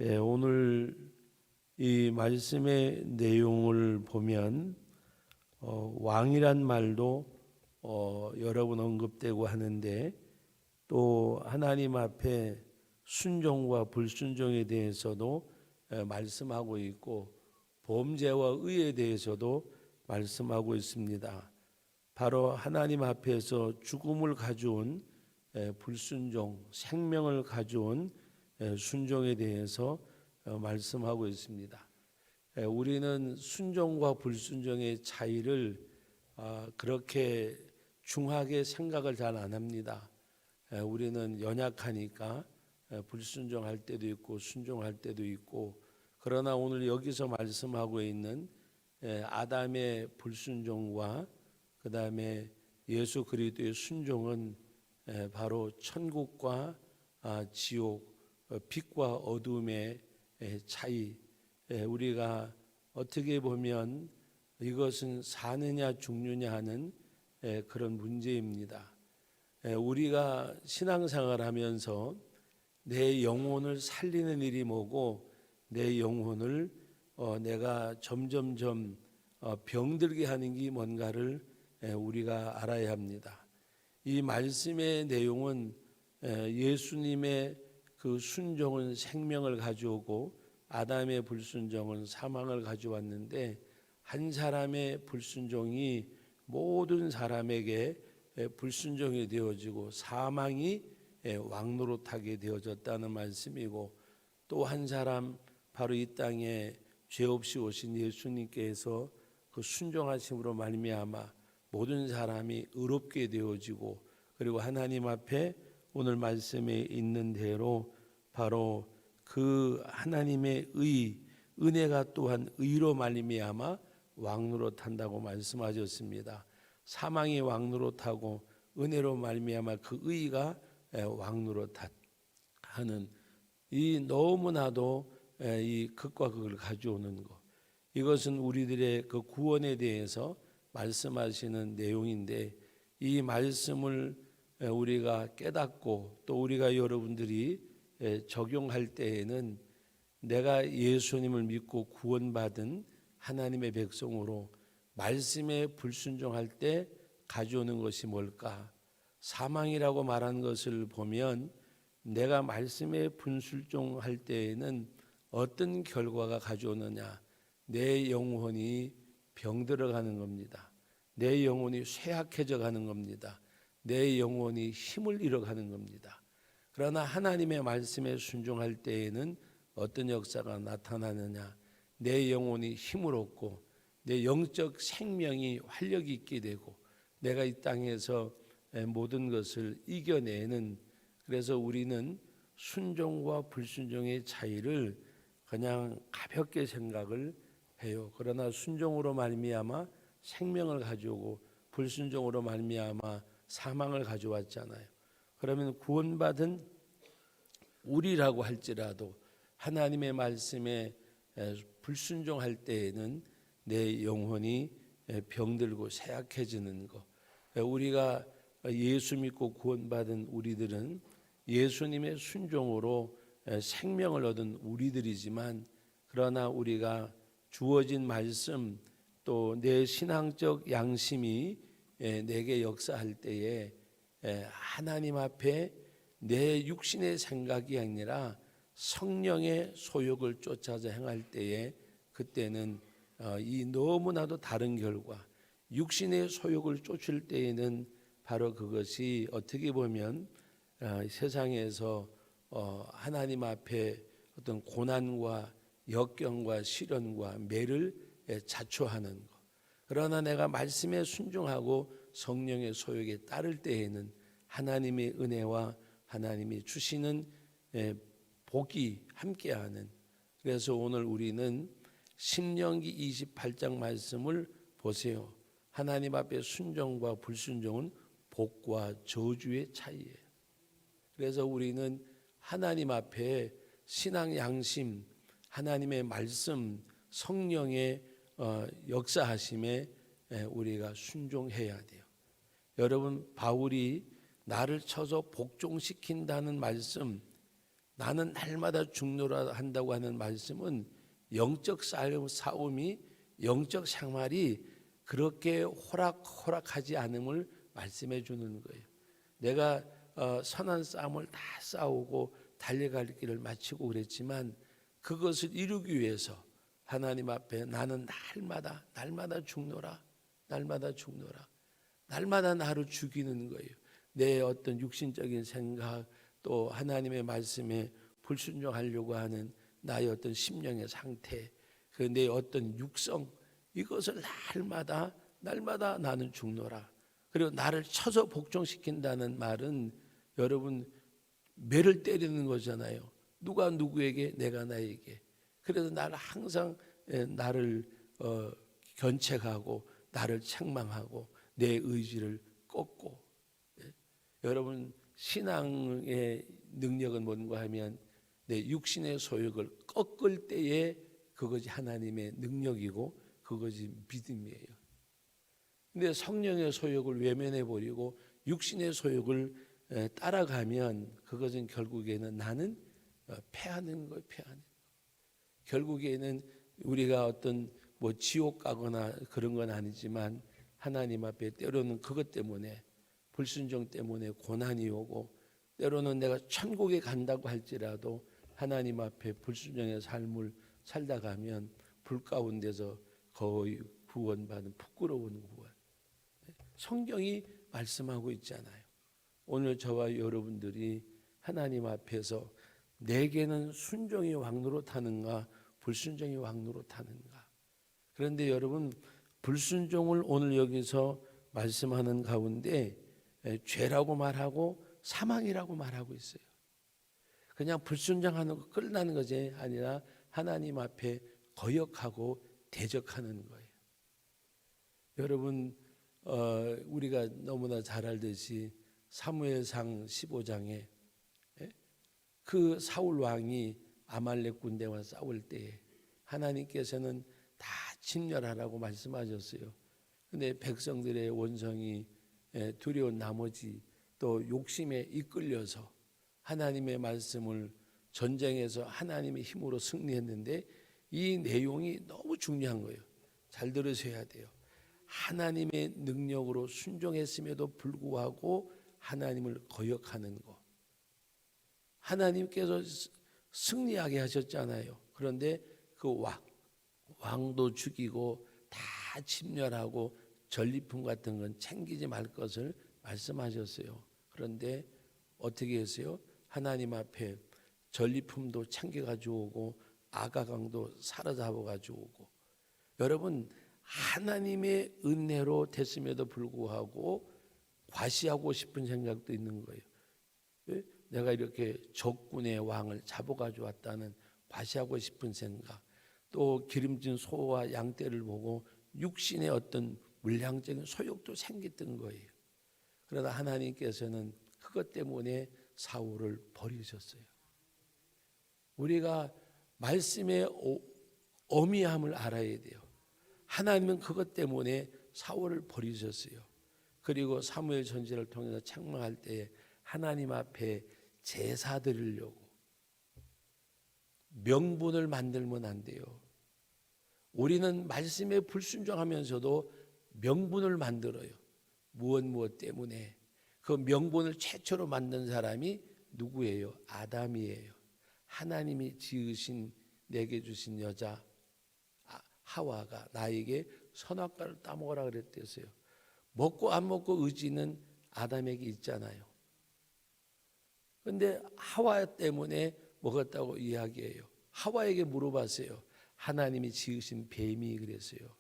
오늘 이 말씀의 내용을 보면 왕이란 말도 여러 번 언급되고 하는데, 또 하나님 앞에 순종과 불순종에 대해서도 말씀하고 있고, 범죄와 의에 대해서도 말씀하고 있습니다. 바로 하나님 앞에서 죽음을 가져온 불순종, 생명을 가져온 순종에 대해서 말씀하고 있습니다. 우리는 순종과 불순종의 차이를 그렇게 중하게 생각을 잘 안 합니다. 우리는 연약하니까 불순종할 때도 있고 순종할 때도 있고, 그러나 오늘 여기서 말씀하고 있는 아담의 불순종과 그 다음에 예수 그리스도의 순종은 바로 천국과 지옥, 빛과 어둠의 차이, 우리가 어떻게 보면 이것은 사느냐 죽느냐 하는 그런 문제입니다. 우리가 신앙생활 하면서 내 영혼을 살리는 일이 뭐고, 내 영혼을 내가 점점점 병들게 하는 게 뭔가를 우리가 알아야 합니다. 이 말씀의 내용은 예수님의 그 순종은 생명을 가져오고 아담의 불순종은 사망을 가져왔는데, 한 사람의 불순종이 모든 사람에게 불순종이 되어지고 사망이 왕노릇하게 되어졌다는 말씀이고, 또 한 사람, 바로 이 땅에 죄 없이 오신 예수님께서 그 순종하심으로 말미암아 모든 사람이 의롭게 되어지고, 그리고 하나님 앞에 오늘 말씀에 있는 대로 바로 그 하나님의 은혜가 또한 의로 말미암아 왕노릇한다고 말씀하셨습니다. 사망이 왕노릇하고 은혜로 말미암아 그 의가 왕노릇하는, 이 너무나도 이 극과 극을 가져오는 것, 이것은 우리들의 그 구원에 대해서 말씀하시는 내용인데, 이 말씀을 우리가 깨닫고 또 우리가 여러분들이 적용할 때에는 내가 예수님을 믿고 구원받은 하나님의 백성으로 말씀에 불순종할 때 가져오는 것이 뭘까? 사망이라고 말한 것을 보면 내가 말씀에 불순종할 때에는 어떤 결과가 가져오느냐? 내 영혼이 병들어가는 겁니다. 내 영혼이 쇠약해져 가는 겁니다. 내 영혼이 힘을 잃어가는 겁니다. 그러나 하나님의 말씀에 순종할 때에는 어떤 역사가 나타나느냐? 내 영혼이 힘을 얻고 내 영적 생명이 활력이 있게 되고, 내가 이 땅에서 모든 것을 이겨내는, 그래서 우리는 순종과 불순종의 차이를 그냥 가볍게 생각을 해요. 그러나 순종으로 말미암아 생명을 가져오고 불순종으로 말미암아 사망을 가져왔잖아요. 그러면 구원받은 우리라고 할지라도 하나님의 말씀에 불순종할 때에는 내 영혼이 병들고 쇠약해지는 것, 우리가 예수 믿고 구원받은 우리들은 예수님의 순종으로 생명을 얻은 우리들이지만, 그러나 우리가 주어진 말씀 또 내 신앙적 양심이 내게 역사할 때에 하나님 앞에 내 육신의 생각이 아니라 성령의 소욕을 쫓아서 행할 때에, 그때는 이 너무나도 다른 결과, 육신의 소욕을 쫓을 때에는 바로 그것이 어떻게 보면 세상에서 하나님 앞에 어떤 고난과 역경과 시련과 매를 자초하는 것. 그러나 내가 말씀에 순종하고 성령의 소욕에 따를 때에는 하나님의 은혜와 하나님이 주시는 복이 함께하는, 그래서 오늘 우리는 신명기 28장 말씀을 보세요. 하나님 앞에 순종과 불순종은 복과 저주의 차이예요. 그래서 우리는 하나님 앞에 신앙 양심, 하나님의 말씀, 성령의 역사하심에 우리가 순종해야 돼요. 여러분, 바울이 나를 쳐서 복종시킨다는 말씀, 나는 날마다 죽노라 한다고 하는 말씀은 영적 싸움이, 영적 생활이 그렇게 호락호락하지 않음을 말씀해 주는 거예요. 내가 선한 싸움을 다 싸우고 달려갈 길을 마치고 그랬지만 그것을 이루기 위해서 하나님 앞에 나는 날마다 죽노라, 날마다 죽노라, 날마다 나를 죽이는 거예요. 내 어떤 육신적인 생각, 또 하나님의 말씀에 불순종하려고 하는 나의 어떤 심령의 상태, 그 내 어떤 육성, 이것을 날마다 나는 죽노라. 그리고 나를 쳐서 복종시킨다는 말은 여러분 매를 때리는 거잖아요. 누가 누구에게, 내가 나에게. 그래서 나를 항상 나를 견책하고 나를 책망하고 내 의지를 꺾고. 여러분 신앙의 능력은 뭔가 하면 내 육신의 소욕을 꺾을 때에 그것이 하나님의 능력이고 그것이 믿음이에요. 근데 성령의 소욕을 외면해 버리고 육신의 소욕을 따라가면 그것은 결국에는 나는 패하는 거예요. 패하는. 결국에는 우리가 어떤 뭐 지옥 가거나 그런 건 아니지만 하나님 앞에 때로는 그것 때문에, 불순종 때문에 고난이 오고, 때로는 내가 천국에 간다고 할지라도 하나님 앞에 불순종의 삶을 살다 가면 불 가운데서 거의 구원받은 부끄러운 구원. 성경이 말씀하고 있잖아요. 오늘 저와 여러분들이 하나님 앞에서 내게는 순종이 왕노로 타는가 불순종이 왕노로 타는가. 그런데 여러분 불순종을 오늘 여기서 말씀하는 가운데 죄라고 말하고 사망이라고 말하고 있어요. 그냥 불순종하는 거 끝나는 것이 아니라 하나님 앞에 거역하고 대적하는 거예요. 여러분 우리가 너무나 잘 알듯이 사무엘상 15장에 그 사울 왕이 아말렉 군대와 싸울 때에 하나님께서는 다 진멸하라고 말씀하셨어요. 근데 백성들의 원성이 두려운 나머지 또 욕심에 이끌려서 하나님의 말씀을 전쟁에서 하나님의 힘으로 승리했는데 이 내용이 너무 중요한 거예요. 잘 들으셔야 돼요. 하나님의 능력으로 순종했음에도 불구하고 하나님을 거역하는 것. 하나님께서 승리하게 하셨잖아요. 그런데 그 왕도 죽이고 다 침멸하고 전리품 같은 건 챙기지 말 것을 말씀하셨어요. 그런데 어떻게 했어요? 하나님 앞에 전리품도 챙겨가지고 오고 아가강도 사로잡아가지고 오고. 여러분 하나님의 은혜로 됐음에도 불구하고 과시하고 싶은 생각도 있는 거예요. 내가 이렇게 적군의 왕을 잡아가지고 왔다는 과시하고 싶은 생각, 또 기름진 소와 양떼를 보고 육신의 어떤 물량적인 소욕도 생겼던 거예요. 그러나 하나님께서는 그것 때문에 사울을 버리셨어요. 우리가 말씀의 어미함을 알아야 돼요. 하나님은 그것 때문에 사울을 버리셨어요. 그리고 사무엘 전쟁을 통해서 책망할 때에 하나님 앞에 제사 드리려고 명분을 만들면 안 돼요. 우리는 말씀에 불순종하면서도 명분을 만들어요. 무엇 때문에. 그 명분을 최초로 만든 사람이 누구예요? 아담이에요. 하나님이 지으신 내게 주신 여자 하와가 나에게 선악과를 따먹으라 그랬대요. 먹고 안 먹고 의지는 아담에게 있잖아요. 그런데 하와 때문에 먹었다고 이야기해요. 하와에게 물어봤어요. 하나님이 지으신 뱀이 그랬어요.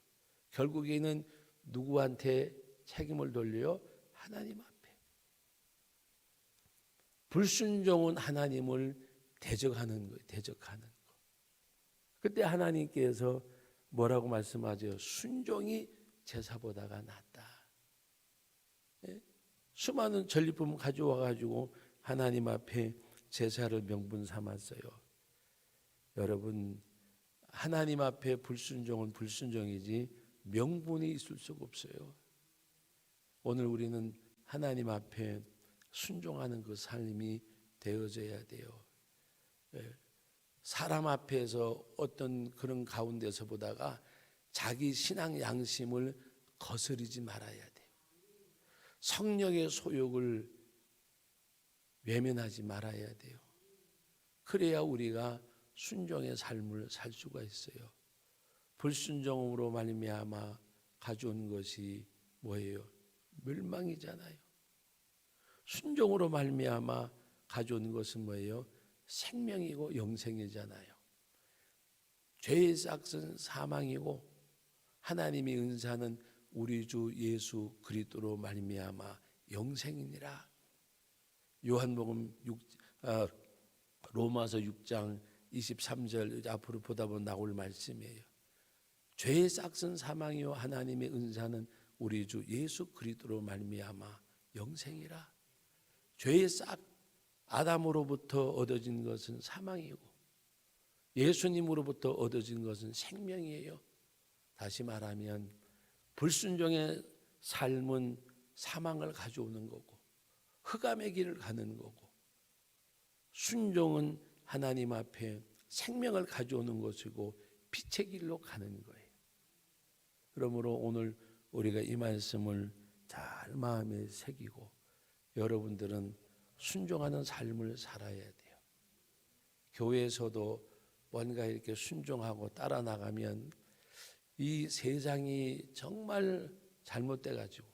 결국에는 누구한테 책임을 돌려요? 하나님 앞에. 불순종은 하나님을 대적하는 거예요. 대적하는 거. 그때 하나님께서 뭐라고 말씀하세요? 순종이 제사보다가 낫다. 수많은 전리품을 가져와 가지고 하나님 앞에 제사를 명분 삼았어요. 여러분 하나님 앞에 불순종은 불순종이지 명분이 있을 수가 없어요. 오늘 우리는 하나님 앞에 순종하는 그 삶이 되어져야 돼요. 사람 앞에서 어떤 그런 가운데서 보다가 자기 신앙 양심을 거스르지 말아야 돼요. 성령의 소욕을 외면하지 말아야 돼요. 그래야 우리가 순종의 삶을 살 수가 있어요. 불순종으로 말미암아 가져온 것이 뭐예요? 멸망이잖아요. 순종으로 말미암아 가져온 것은 뭐예요? 생명이고 영생이잖아요. 죄의 싹은 사망이고 하나님의 은사는 우리 주 예수 그리스도로 말미암아 영생이니라. 요한복음 로마서 6장 23절 앞으로 보다 보면 나올 말씀이에요. 죄의 싹은 사망이요 하나님의 은사는 우리 주 예수 그리스도로 말미암아 영생이라. 죄의 싹 아담으로부터 얻어진 것은 사망이고 예수님으로부터 얻어진 것은 생명이에요. 다시 말하면 불순종의 삶은 사망을 가져오는 거고 흑암의 길을 가는 거고 순종은 하나님 앞에 생명을 가져오는 것이고 빛의 길로 가는 거예요. 그러므로 오늘 우리가 이 말씀을 잘 마음에 새기고 여러분들은 순종하는 삶을 살아야 돼요. 교회에서도 뭔가 이렇게 순종하고 따라 나가면 이 세상이 정말 잘못돼 가지고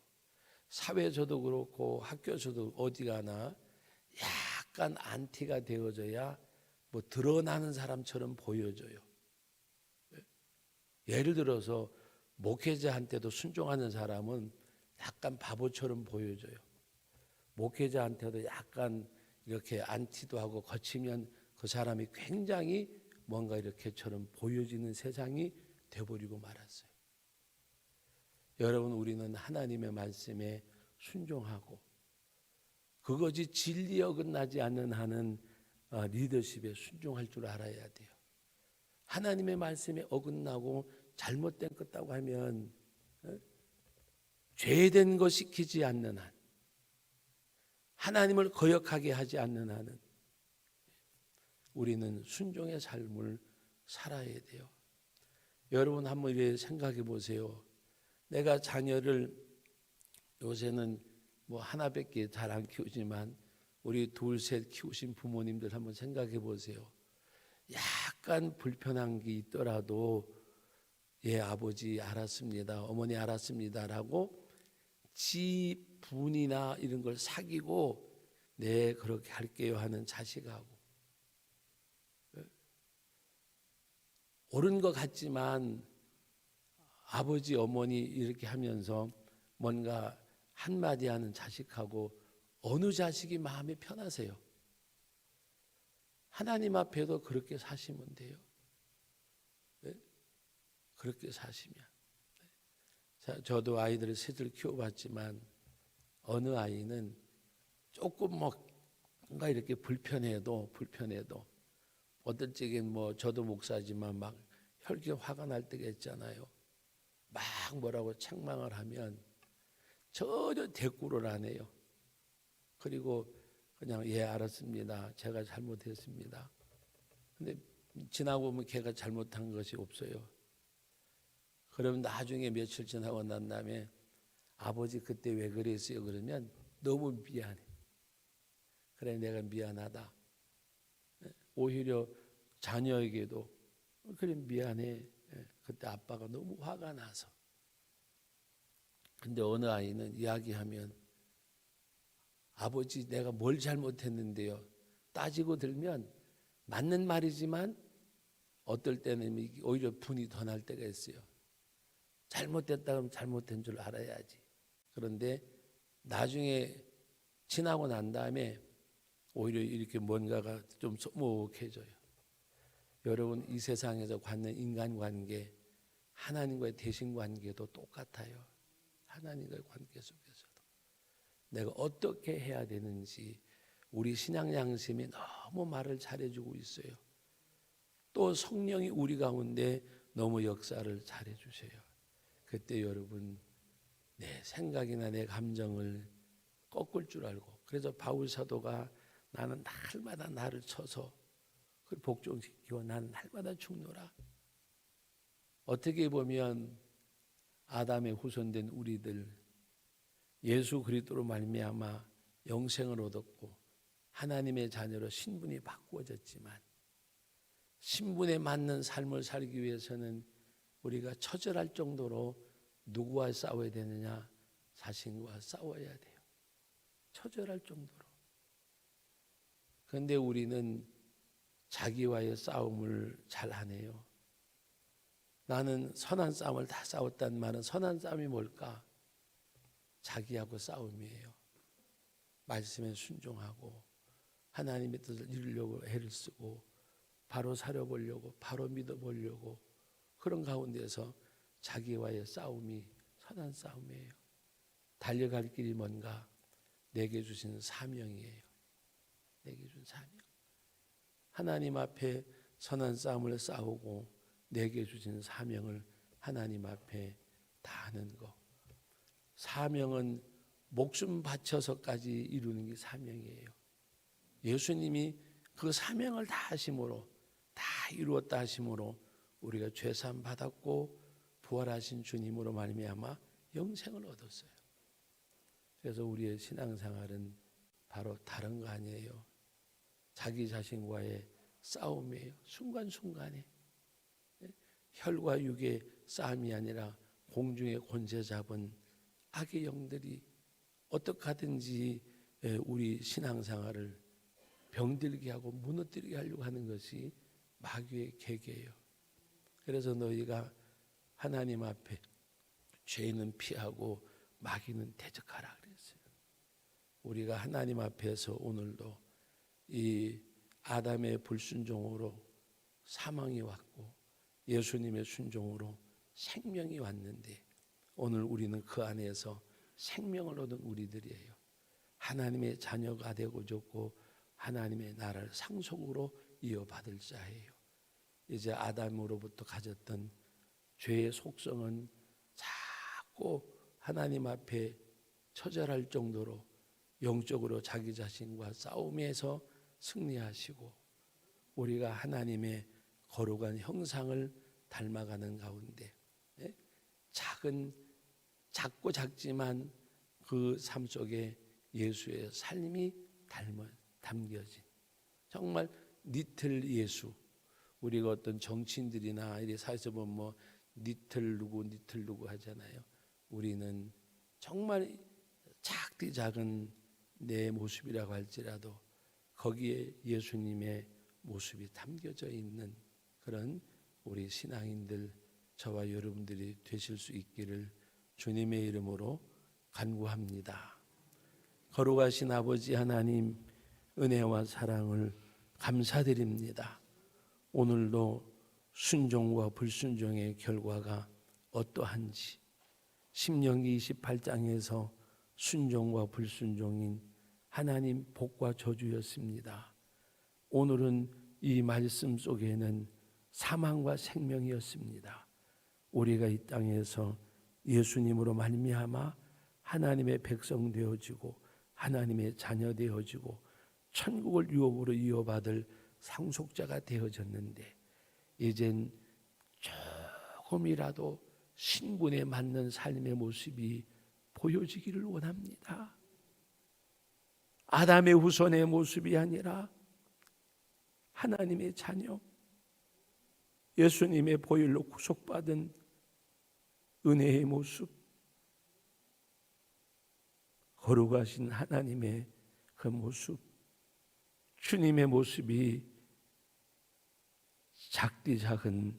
사회에서도 그렇고 학교에서도 어디 가나 약간 안티가 되어져야 뭐 드러나는 사람처럼 보여져요. 예를 들어서 목회자한테도 순종하는 사람은 약간 바보처럼 보여져요. 목회자한테도 약간 이렇게 안티도 하고 거치면 그 사람이 굉장히 뭔가 이렇게처럼 보여지는 세상이 되어버리고 말았어요. 여러분, 우리는 하나님의 말씀에 순종하고 그것이 진리에 어긋나지 않는 한은 리더십에 순종할 줄 알아야 돼요. 하나님의 말씀에 어긋나고 잘못된 것다고 하면 죄된 거 시키지 않는 한, 하나님을 거역하게 하지 않는 한은 우리는 순종의 삶을 살아야 돼요. 여러분 한번 이렇게 생각해 보세요. 내가 자녀를 요새는 뭐 하나밖에 잘 안 키우지만 우리 둘, 셋 키우신 부모님들 한번 생각해 보세요. 약간 불편한 게 있더라도 예, 아버지 알았습니다, 어머니 알았습니다라고 지 분이나 이런 걸 사귀고 네 그렇게 할게요 하는 자식하고 옳은 것 같지만 아버지 어머니 이렇게 하면서 뭔가 한마디 하는 자식하고 어느 자식이 마음이 편하세요? 하나님 앞에도 그렇게 사시면 돼요. 네? 그렇게 사시면. 자, 저도 아이들을 셋을 키워봤지만 어느 아이는 조금 뭔가 이렇게 불편해도 어떨 적엔 뭐 저도 목사지만 막 혈기 화가 날 때가 있잖아요. 막 뭐라고 책망을 하면 전혀 대꾸를 안 해요. 그리고 그냥 예 알았습니다, 제가 잘못했습니다. 근데 지나고 보면 걔가 잘못한 것이 없어요. 그러면 나중에 며칠 지나고 난 다음에 아버지 그때 왜 그랬어요? 그러면 너무 미안해. 그래 내가 미안하다. 오히려 자녀에게도 그래 미안해. 그때 아빠가 너무 화가 나서. 근데 어느 아이는 이야기하면 아버지 내가 뭘 잘못했는데요. 따지고 들면 맞는 말이지만 어떨 때는 오히려 분이 더 날 때가 있어요. 잘못됐다 그러면 잘못된 줄 알아야지. 그런데 나중에 지나고 난 다음에 오히려 이렇게 뭔가가 좀 소목해져요. 여러분 이 세상에서 갖는 인간관계 하나님과의 대신관계도 똑같아요. 하나님과의 관계 속에서도 내가 어떻게 해야 되는지 우리 신앙 양심이 너무 말을 잘해주고 있어요. 또 성령이 우리 가운데 너무 역사를 잘해주세요. 그때 여러분 내 생각이나 내 감정을 꺾을 줄 알고, 그래서 바울 사도가 나는 날마다 나를 쳐서 그걸 복종시키고 나는 날마다 죽노라. 어떻게 보면 아담의 후손된 우리들 예수 그리스도로 말미암아 영생을 얻었고 하나님의 자녀로 신분이 바꾸어졌지만 신분에 맞는 삶을 살기 위해서는 우리가 처절할 정도로 누구와 싸워야 되느냐? 자신과 싸워야 돼요. 처절할 정도로. 그런데 우리는 자기와의 싸움을 잘 안 해요. 나는 선한 싸움을 다 싸웠단 말은 선한 싸움이 뭘까? 자기하고 싸움이에요. 말씀에 순종하고 하나님의 뜻을 이루려고 애를 쓰고 바로 살아보려고 바로 믿어보려고 그런 가운데서 자기와의 싸움이 선한 싸움이에요. 달려갈 길이 뭔가? 내게 주신 사명이에요. 내게 준 사명. 하나님 앞에 선한 싸움을 싸우고 내게 주신 사명을 하나님 앞에 다하는 것. 사명은 목숨 바쳐서까지 이루는 게 사명이에요. 예수님이 그 사명을 다 하심으로 다 이루었다 하심으로 우리가 죄사함 받았고 부활하신 주님으로 말미암아 영생을 얻었어요. 그래서 우리의 신앙생활은 바로 다른 거 아니에요. 자기 자신과의 싸움이에요. 순간순간에. 혈과 육의 싸움이 아니라 공중의 권세 잡은 악의 영들이 어떻게 하든지 우리 신앙생활을 병들게 하고 무너뜨리게 하려고 하는 것이 마귀의 계계예요. 그래서 너희가 하나님 앞에 죄는 피하고 마귀는 대적하라 그랬어요. 우리가 하나님 앞에서 오늘도 이 아담의 불순종으로 사망이 왔고 예수님의 순종으로 생명이 왔는데 오늘 우리는 그 안에서 생명을 얻은 우리들이에요. 하나님의 자녀가 되고 졌고 하나님의 나라를 상속으로 이어받을 자예요. 이제 아담으로부터 가졌던 죄의 속성은 자꾸 하나님 앞에 처절할 정도로 영적으로 자기 자신과 싸움에서 승리하시고 우리가 하나님의 거룩한 형상을 닮아가는 가운데 작고 작지만 그 삶 속에 예수의 삶이 담겨진 정말 니틀 예수. 우리가 어떤 정치인들이나 이 사회에서 보면 뭐 니틀 누구 하잖아요. 우리는 정말 작디 작은 내 모습이라고 할지라도 거기에 예수님의 모습이 담겨져 있는 그런 우리 신앙인들 저와 여러분들이 되실 수 있기를 주님의 이름으로 간구합니다. 거룩하신 아버지 하나님 은혜와 사랑을 감사드립니다. 오늘도 순종과 불순종의 결과가 어떠한지 신명기 28장에서 순종과 불순종인 하나님 복과 저주였습니다. 오늘은 이 말씀 속에는 사망과 생명이었습니다. 우리가 이 땅에서 예수님으로 말미암아 하나님의 백성 되어지고 하나님의 자녀 되어지고 천국을 유업으로 이어받을 상속자가 되어졌는데 이젠 조금이라도 신분에 맞는 삶의 모습이 보여지기를 원합니다. 아담의 후손의 모습이 아니라 하나님의 자녀, 예수님의 보혈로 구속받은 은혜의 모습, 거룩하신 하나님의 그 모습, 주님의 모습이 작디 작은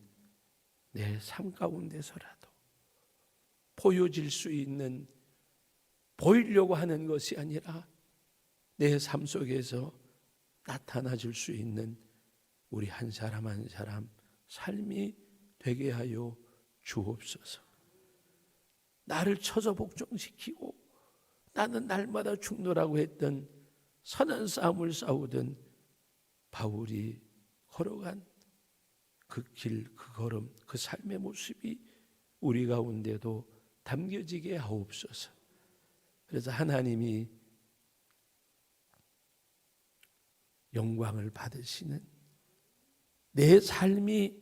내 삶 가운데서라도 보여질 수 있는, 보이려고 하는 것이 아니라 내 삶 속에서 나타나 줄 수 있는 우리 한 사람 한 사람 삶이 되게 하여 주옵소서. 나를 쳐서 복종시키고 나는 날마다 죽노라고 했던 선한 싸움을 싸우던 바울이 걸어간 그 길, 그 걸음, 그 삶의 모습이 우리 가운데도 담겨지게 하옵소서. 그래서 하나님이 영광을 받으시는 내 삶이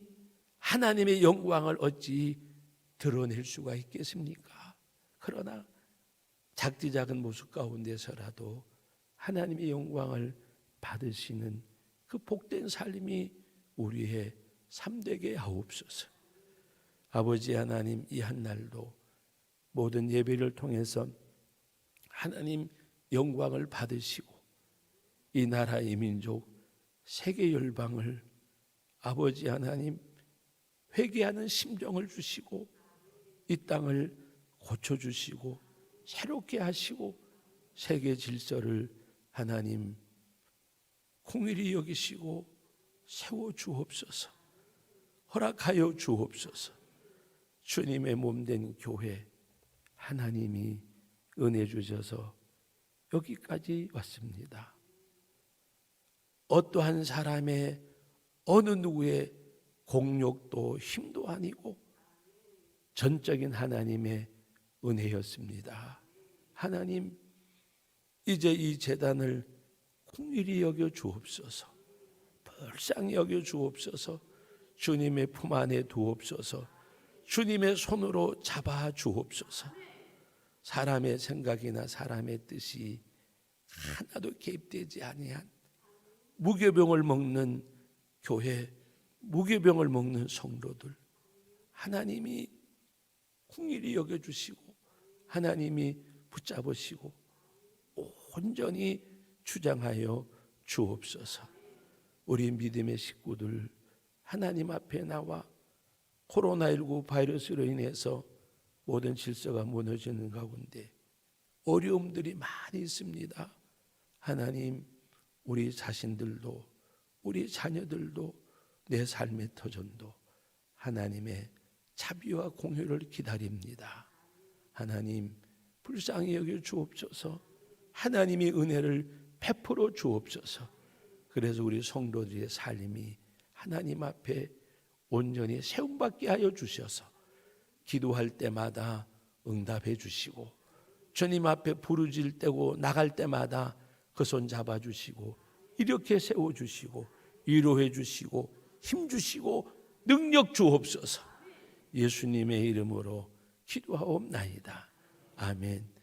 하나님의 영광을 어찌 드러낼 수가 있겠습니까? 그러나 작디 작은 모습 가운데서라도 하나님의 영광을 받으시는 그 복된 삶이 우리의 삶 되게 하옵소서. 아버지 하나님, 이 한날도 모든 예배를 통해서 하나님 영광을 받으시고 이 나라 이 민족 세계 열방을 아버지 하나님 회개하는 심정을 주시고 이 땅을 고쳐주시고 새롭게 하시고 세계 질서를 하나님 공의히 여기시고 세워 주옵소서. 허락하여 주옵소서. 주님의 몸된 교회 하나님이 은혜 주셔서 여기까지 왔습니다. 어떠한 사람의 어느 누구의 공력도 힘도 아니고 전적인 하나님의 은혜였습니다. 하나님, 이제 이 재단을 긍휼히 여겨 주옵소서. 불쌍히 여겨 주옵소서. 주님의 품 안에 두옵소서. 주님의 손으로 잡아 주옵소서. 사람의 생각이나 사람의 뜻이 하나도 개입되지 아니한 무교병을 먹는 교회, 무교병을 먹는 성도들 하나님이 긍휼히 여겨주시고 하나님이 붙잡으시고 온전히 주장하여 주옵소서. 우리 믿음의 식구들 하나님 앞에 나와 코로나19 바이러스로 인해서 모든 질서가 무너지는 가운데 어려움들이 많이 있습니다. 하나님, 우리 자신들도 우리 자녀들도 내 삶의 터전도 하나님의 자비와 공효를 기다립니다. 하나님, 불쌍히 여겨 주옵소서. 하나님의 은혜를 베풀어 주옵소서. 그래서 우리 성도들의 삶이 하나님 앞에 온전히 세움받게 하여 주셔서 기도할 때마다 응답해 주시고 주님 앞에 부르짖을 때고 나갈 때마다 그 손 잡아주시고 이렇게 세워주시고 위로해 주시고 힘 주시고 능력 주옵소서. 예수님의 이름으로 기도하옵나이다. 아멘.